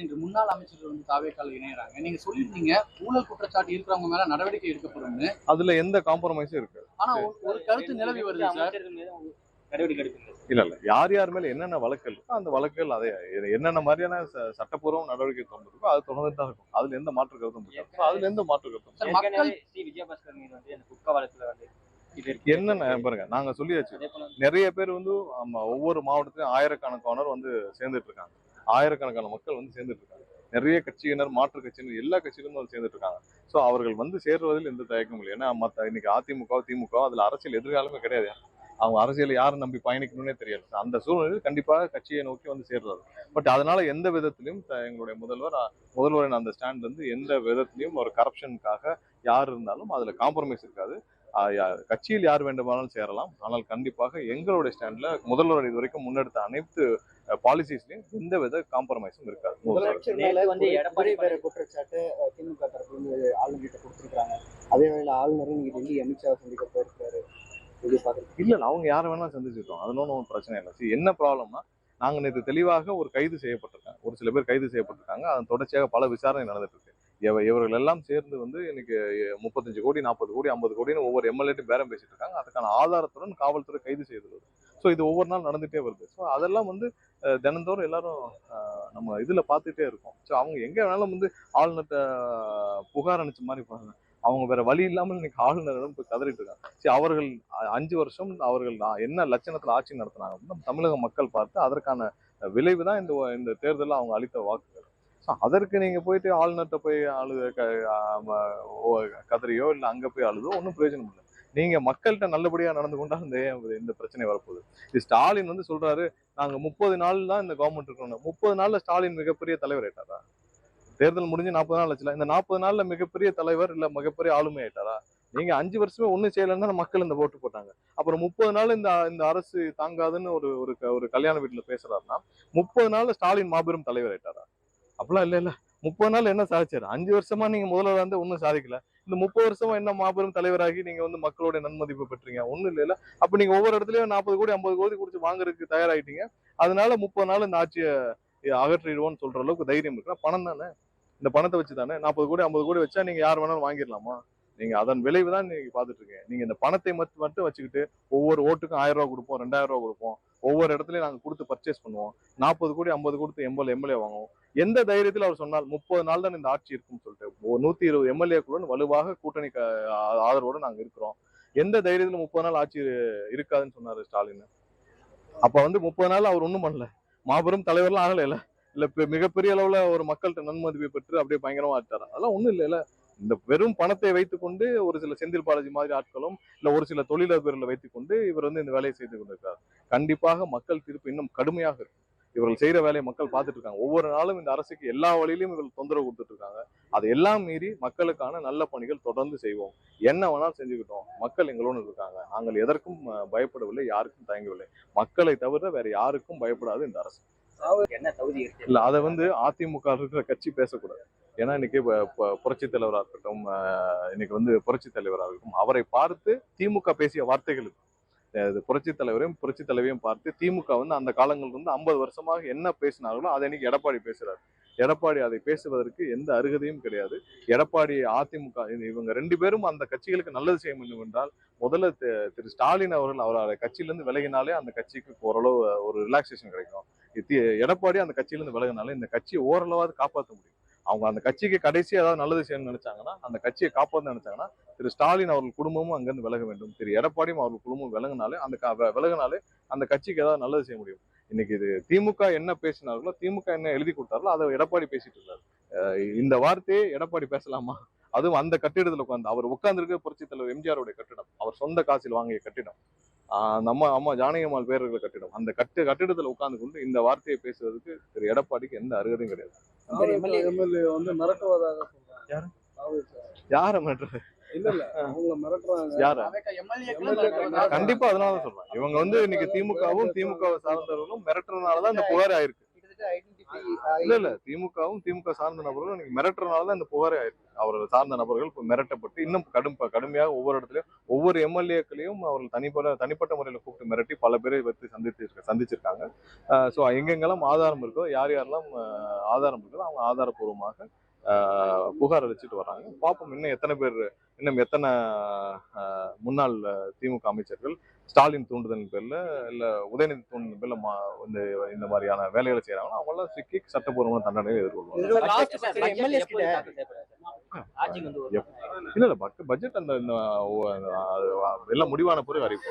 இன்று முன்னாள் அமைச்சர்கள் வந்து தாவேக்கால இணையறாங்க. நீங்க சொல்லியிருந்தீங்க ஊழல் குற்றச்சாட்டு இருக்கிறவங்க மேல நடவடிக்கை எடுக்கப்படும்னு. அதுல எந்த காம்ப்ரமைஸும் இருக்கு. ஆனா ஒரு கருத்து நிலவி வருது சார். நடவடிக்கை எடுப்பீங்க? இல்ல யார் யார் மேல என்னென்ன வழக்குகள் இருக்கோ அந்த வழக்குகள் அதை என்னென்ன மாதிரியான சட்டப்பூர்வ நடவடிக்கை இருக்கோ அது தொடர்ந்து தான் இருக்கும். அதுல எந்த மாற்று கருத்தும் இருக்காது. அதுல எந்த மாற்று கருத்தும் மக்கள் விஜயபாஸ்கர் மீது வந்து அந்த குட்கா வழக்குல வந்து என்னென்ன பாருங்க, நாங்க சொல்லியாச்சு. நிறைய பேர் வந்து ஒவ்வொரு மாவட்டத்திலும் ஆயிரக்கணக்கானோர் வந்து சேர்ந்துட்டு இருக்காங்க. ஆயிரக்கணக்கான மக்கள் வந்து சேர்ந்துட்டு இருக்காங்க. நிறைய கட்சியினர், மாற்று கட்சியினர், எல்லா கட்சியிலும் வந்து சேர்ந்துட்டு இருக்காங்க. சோ அவர்கள் வந்து சேர்வதில் எந்த தயக்கமும் இல்லை. ஏன்னா இன்னைக்கு அதிமுக, திமுக அதுல அரசியல் எதிர்காலமே கிடையாது. அவங்க அரசியலை யாரை நம்பி பயணிக்கணும்னே தெரியாது. அந்த சூழ்நிலையில் கண்டிப்பாக கட்சியை நோக்கி வந்து சேர்றது. பட் அதனால எந்த விதத்திலையும் எங்களுடைய முதல்வரின் அந்த ஸ்டாண்ட்ல இருந்து எந்த விதத்திலையும் ஒரு கரப்ஷனுக்காக யார் இருந்தாலும் அதுல காம்ப்ரமைஸ் இருக்காது. கட்சியில் யார் வேண்டுமானாலும் சேரலாம். ஆனால் கண்டிப்பாக எங்களுடைய ஸ்டாண்ட்ல முதல்வர் இது வரைக்கும் முன்னெடுத்த அனைத்து பாலிசிஸ்லயும் எந்த வித காம்ப்ரமைஸும் இருக்காது. குற்றச்சாட்டு திமுக தரப்புல இருந்து ஆளுநர்கிட்ட கொடுத்திருக்காங்க. அதே வேளையில ஆளுநரும் இன்னைக்கு டெல்லி அமித்ஷா சந்திக்க போயிருக்காரு. இல்ல அவங்க யாரை வேணாலும் சந்திச்சிருக்கோம். அதனால ஒன்றும் பிரச்சனை இல்லை. என்ன ப்ராப்ளம்னா, நாங்க நேற்று தெளிவாக ஒரு கைது செய்யப்பட்டிருக்காங்க. ஒரு சில பேர் கைது செய்யப்பட்டிருக்காங்க. அதன் தொடர்ச்சியாக பல விசாரணை நடந்துட்டு இருக்கு. இவர்கள் எல்லாம் சேர்ந்து வந்து இன்னைக்கு 35 கோடி, 40 கோடி, 50 கோடின்னு ஒவ்வொரு எம்எல்ஏட்டும் பேரம் பேசிட்டு இருக்காங்க. அதுக்கான ஆதாரத்துடன் காவல்துறை கைது செய்துள்ளது. ஸோ இது ஒவ்வொரு நாள் நடந்துட்டே வருது. ஸோ அதெல்லாம் வந்து தினந்தோறும் எல்லாரும் நம்ம இதுல பார்த்துட்டே இருக்கோம். ஸோ அவங்க எங்க வேணாலும் வந்து ஆளுநர்கிட்ட புகார் அனுப்பிச்ச மாதிரி பாருங்க. அவங்க வேற வழி இல்லாமல் இன்னைக்கு ஆளுநரிடம் போய் கதறிட்டு இருக்காங்க. சரி, அவர்கள் 5 வருஷம் அவர்கள் என்ன லட்சணத்துல ஆட்சி நடத்தினாங்க தமிழக மக்கள் பார்த்து அதற்கான விளைவு தான் இந்த தேர்தலில் அவங்க அளித்த வாக்குகள். அதற்கு நீங்க போயிட்டு ஆளுநர்கிட்ட போய் கதறியோ இல்லை அங்க போய் அழுதோ ஒன்றும் பிரயோஜனம் இல்லை. நீங்க மக்கள்கிட்ட நல்லபடியா நடந்து கொண்டா இந்த பிரச்சனை வரப்போகுது. இது ஸ்டாலின் வந்து சொல்றாரு, நாங்க 30 நாள் தான் இந்த கவர்மெண்ட் இருக்கணும். 30 நாள்ல ஸ்டாலின் மிகப்பெரிய தலைவர் ஆயிட்டாரா? தேர்தல் முடிஞ்சு 40 நாள் ஆச்சுல. இந்த 40 நாள்ல மிகப்பெரிய தலைவர் இல்ல மிகப்பெரிய ஆளுமை ஆயிட்டாரா? நீங்க 5 வருஷமே ஒண்ணும் செய்யலன்னு மக்கள் இந்த ஓட்டு போட்டாங்க. அப்புறம் 30 நாள் இந்த அரசு தாங்காதுன்னு ஒரு கல்யாண வீட்டுல பேசுறாருன்னா 30 நாள்ல ஸ்டாலின் மாபெரும் தலைவர் ஆயிட்டாரா? அப்படிலாம் இல்ல 30 நாள் என்ன சாதிச்சாரு? 5 வருஷமா நீங்க முதல்வர் வந்து ஒன்னும் சாதிக்கல. இந்த 30 வருஷமா என்ன மாபெரும் தலைவராகி நீங்க வந்து மக்களுடைய நன்மதிப்பு பெற்றீங்க? ஒண்ணும் இல்ல. அப்ப நீங்க ஒவ்வொரு இடத்துலயும் 40 கோடி 50 கோடி கொடுத்து வாங்குறதுக்கு தயாராயிட்டீங்க. அதனால 30 நாள் இந்த ஆட்சியை அகற்றிடுவோம்னு சொல்ற அளவுக்கு தைரியம் இருக்குன்னா பணம் தானே. இந்த பணத்தை வச்சு தானே 40 கோடி 50 கோடி வச்சா நீங்க யார் வேணாலும் வாங்கிடலாமா? நீங்க அதன் விளைவு தான் நீங்க பாத்துட்டு இருக்கீங்க. நீங்க இந்த பணத்தை மட்டும் வச்சுக்கிட்டு ஒவ்வொரு ஓட்டுக்கும் 1000 ரூபாய் கொடுப்போம், 2000 ரூபாய் கொடுப்போம், ஒவ்வொரு இடத்துலயும் நாங்க கொடுத்து பர்ச்சேஸ் பண்ணுவோம், 40 கோடி 50 கொடுத்து எம்எல்ஏ வாங்குவோம். எந்த தைரியத்தில் அவர் சொன்னால் 30 நாள் தான் இந்த ஆட்சி இருக்கும்னு சொல்லிட்டு 120 எம்எல்ஏக்களுடன் வலுவாக கூட்டணி ஆதரவோடு நாங்க இருக்கிறோம். எந்த தைரியத்துல 30 நாள் ஆட்சி இருக்காதுன்னு சொன்னாரு ஸ்டாலின்? அப்ப வந்து 30 நாள் அவர் ஒண்ணும் பண்ணல, மாபெரும் தலைவர்லாம் ஆகல இல்ல மிகப்பெரிய அளவுல ஒரு மக்கள்கிட்ட நன்மதிப்பை பெற்று அப்படியே பயங்கரமா ஆட்டாரு? அதெல்லாம் ஒண்ணும் இல்ல. இந்த வெறும் பணத்தை வைத்துக்கொண்டு ஒரு சில செந்தில் பாலாஜி மாதிரி ஆட்களும் இல்ல ஒரு சில தொழிலதிபர்களை வைத்துக்கொண்டு இவர் வந்து இந்த வேலையை செய்து கொண்டிருக்காரு. கண்டிப்பாக மக்கள் தீர்ப்பு இன்னும் கடுமையாக இருக்கும். இவர்கள் செய்யற வேலையை மக்கள் பார்த்துட்டு இருக்காங்க. ஒவ்வொரு நாளும் இந்த அரசுக்கு எல்லா வழியிலும் இவர்கள் தொந்தரவு கொடுத்துட்டு இருக்காங்க. அதையெல்லாம் மீறி மக்களுக்கான நல்ல பணிகள் தொடர்ந்து செய்வோம். என்ன வேணாலும் செஞ்சுக்கிட்டோம். மக்கள் எங்களோடு இருக்காங்க. நாங்கள் எதற்கும் பயப்படவில்லை, யாருக்கும் தயங்கவில்லை. மக்களை தவிர வேற யாருக்கும் பயப்படாது இந்த அரசு. இல்ல அதை வந்து அதிமுக இருக்கிற கட்சி பேசக்கூடாது. ஏன்னா இன்னைக்கு புரட்சி தலைவராக இருக்கட்டும், இன்னைக்கு வந்து புரட்சி தலைவராக இருக்கட்டும், அவரை பார்த்து திமுக பேசிய வார்த்தைகள் புரட்சி தலைவரையும் புரட்சி தலைவையும் பார்த்து திமுக வந்து அந்த காலங்கள் வந்து 50 வருஷமாக என்ன பேசினார்களோ அதை இன்னைக்கு எடப்பாடி பேசுறாரு. எடப்பாடி அதை பேசுவதற்கு எந்த அருகதையும் கிடையாது. எடப்பாடி அதிமுக இவங்க 2 பேரும் அந்த கட்சிகளுக்கு நல்லது செய்ய வேண்டும் என்றால் முதல்ல திரு ஸ்டாலின் அவரோட கட்சியிலிருந்து விலகினாலே அந்த கட்சிக்கு ஓரளவு ஒரு ரிலாக்ஸேஷன் கிடைக்கும். எடப்பாடி அந்த கட்சியிலிருந்து விலகினாலே இந்த கட்சியை ஓரளவாவது காப்பாற்ற முடியும். அவங்க அந்த கட்சிக்கு கடைசி ஏதாவது நல்லது செய்யணும்னு நினைச்சாங்கன்னா, அந்த கட்சியை காப்பாற்ற நினைச்சாங்கன்னா திரு ஸ்டாலின் அவர்கள் குடும்பமும் அங்கிருந்து விலக வேண்டும். திரு எடப்பாடியும் அவர்கள் குடும்பம் விலகினாலே அந்த கட்சிக்கு ஏதாவது நல்லது செய்ய முடியும். இன்னைக்கு இது திமுக என்ன பேசினார்களோ, திமுக என்ன எழுதி கொடுத்தார்களோ அதை எடப்பாடி பேசிட்டு இருந்தாரு. இந்த வார்த்தையை எடப்பாடி பேசலாமா? அதுவும் அந்த கட்டிடத்துல உட்காந்து அவர் உட்கார்ந்துருக்க புரட்சி தலைவர் எம்ஜிஆருடைய கட்டிடம், அவர் சொந்த காசில் வாங்கிய கட்டிடம், நம்ம அம்மா ஜானகியம்மாள் பேரர்கள் கட்டிடம். அந்த கட்டிடத்துல உட்கார்ந்து கொண்டு இந்த வார்த்தையை பேசுறதுக்கு திரு எடப்பாடிக்கு எந்த அருகதையும் கிடையாது. எம்எல்ஏ வந்து மிரட்டுவதாக யாரு யார மிரட்டுறது? கண்டிப்பா அதனாலதான் சொல்றேன். இவங்க வந்து இன்னைக்கு திமுகவும் திமுக சார்ந்தவர்களும் மிரட்டுறதுனாலதான் இந்த புகார் ஆயிருக்கு. இல்ல திமுகவும் திமுக சார்ந்த நபர்களும் இன்னைக்கு மிரட்டுறதுனால தான் இந்த புகாரே ஆயிருக்கு. அவர்கள் சார்ந்த நபர்கள் இப்போ மிரட்டப்பட்டு இன்னும் கடுமையாக ஒவ்வொரு இடத்துலயும் ஒவ்வொரு எம்எல்ஏக்களையும் அவர்கள் தனிப்பட்ட முறையில் கூப்பிட்டு மிரட்டி பல பேரை பற்றி சந்திச்சிருக்காங்க. ஸோ எங்கெங்கெல்லாம் ஆதாரம் இருக்கோ யார் யாரெல்லாம் ஆதாரம் இருக்கோ அவங்க ஆதாரப்பூர்வமாக புகார் அளிச்சுட்டு வர்றாங்க. பார்ப்போம் இன்னும் எத்தனை முன்னாள் திமுக அமைச்சர்கள் ஸ்டாலின் தூண்டுதல் பேர்ல இல்ல உதயநிதி தூண்டுதல் பேர்ல இந்த மாதிரியான வேலைகளை செய்யறாங்களோ அவங்க எல்லாம் சிக்கி சட்டப்பூர்வமான தண்டனையை எதிர்கொள்வாங்க. இதுல ஒரு last Budget question, MLAs எப்போது கிட்ட தாக்கல் செய்யப்படும்? ஆட்சிக்கு வந்து ஒரு இல்ல பட்ஜெட் அந்த எல்லாம் முடிவான பிறகு அறிவிப்போம்.